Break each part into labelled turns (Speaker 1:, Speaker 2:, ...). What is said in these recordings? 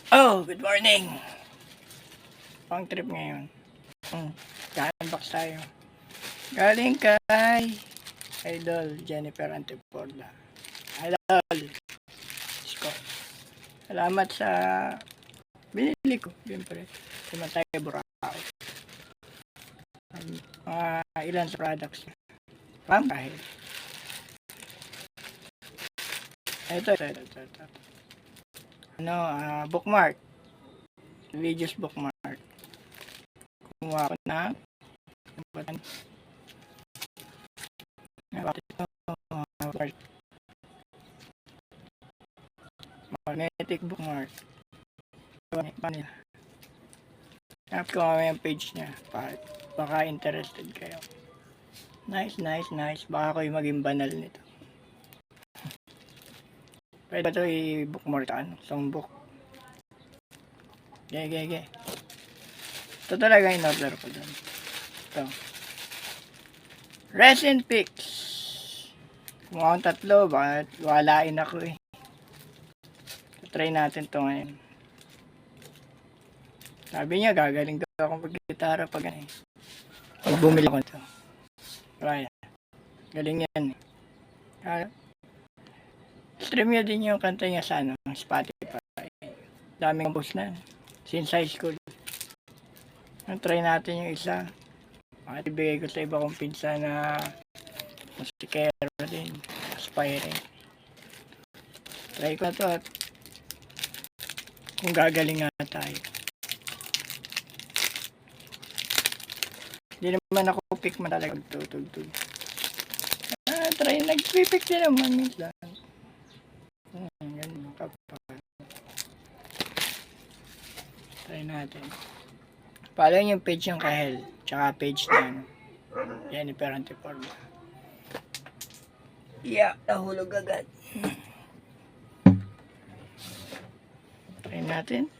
Speaker 1: Oh, good morning! Pang trip ngayon. Ka-unbox tayo. Galing kay Idol Jennifer Antiporda. Idol! Sko. Salamat sa binili ko. Siyempre. Tumatay Burao. Ilan sa products. Kahit. Ito. Bookmark. Videos bookmark. Kumuha ko na magnetic bookmark. Hanap ko mamaya yung page niya. Baka interested kayo. Nice. Baka ako yung maging banal nito. Pwede ito i-bookmark songbook. Ge. Ito talaga in order ko dun. Ito. Resin Picks. Kumuha akong 3, baka walain ako eh. Try natin to ngayon. Sabi niya, gagaling daw akong pag-gitara pag ano eh. Pag bumili ko ito. Try. Galing yan eh. Stream niya din yung kanta niya sa Spotify. Daming post na. Since high school. Try natin yung isa. Bakit ibigay ko sa iba kong pinsan na musikero din. Aspiring. Try ko na to at kung gagaling nga tayo. Hindi naman ako pick man talaga magtutugtog. Try nag-pick din naman minsan. Ganun kapal. Try natin. Follow yung page ng Kahel. Tsaka page na Jennifer Antiporda. Nahulog agad. Try natin.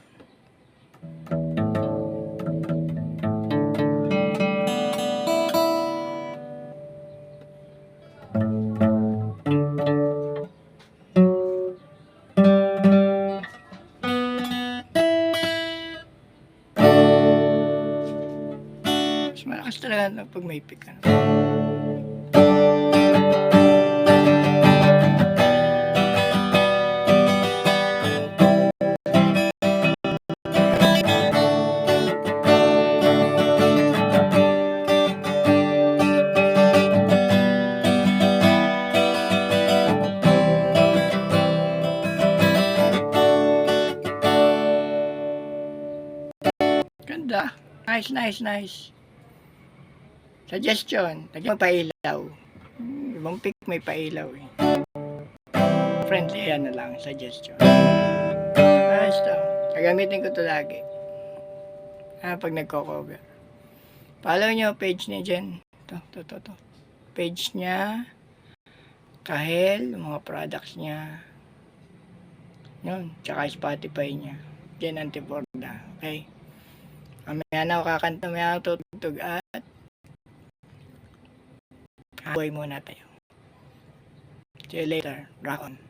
Speaker 1: Mas malakas talaga pag may pick. Ganda. Nice. Suggestion. Lagyan mo pailaw. Ibang pick may pailaw eh. Friendly yan na lang. Suggestion. Nice to. Gagamitin ko to lagi. Pag nagko-cover. Follow nyo page ni Jen. To. Page niya. Kahel. Mga products niya. Yun. Tsaka Spotify niya. Jen Antiporda. Okay. Mamaya na ako kakanta. Mamaya ako tutugtog at buhay muna tayo. See you later. Rock on.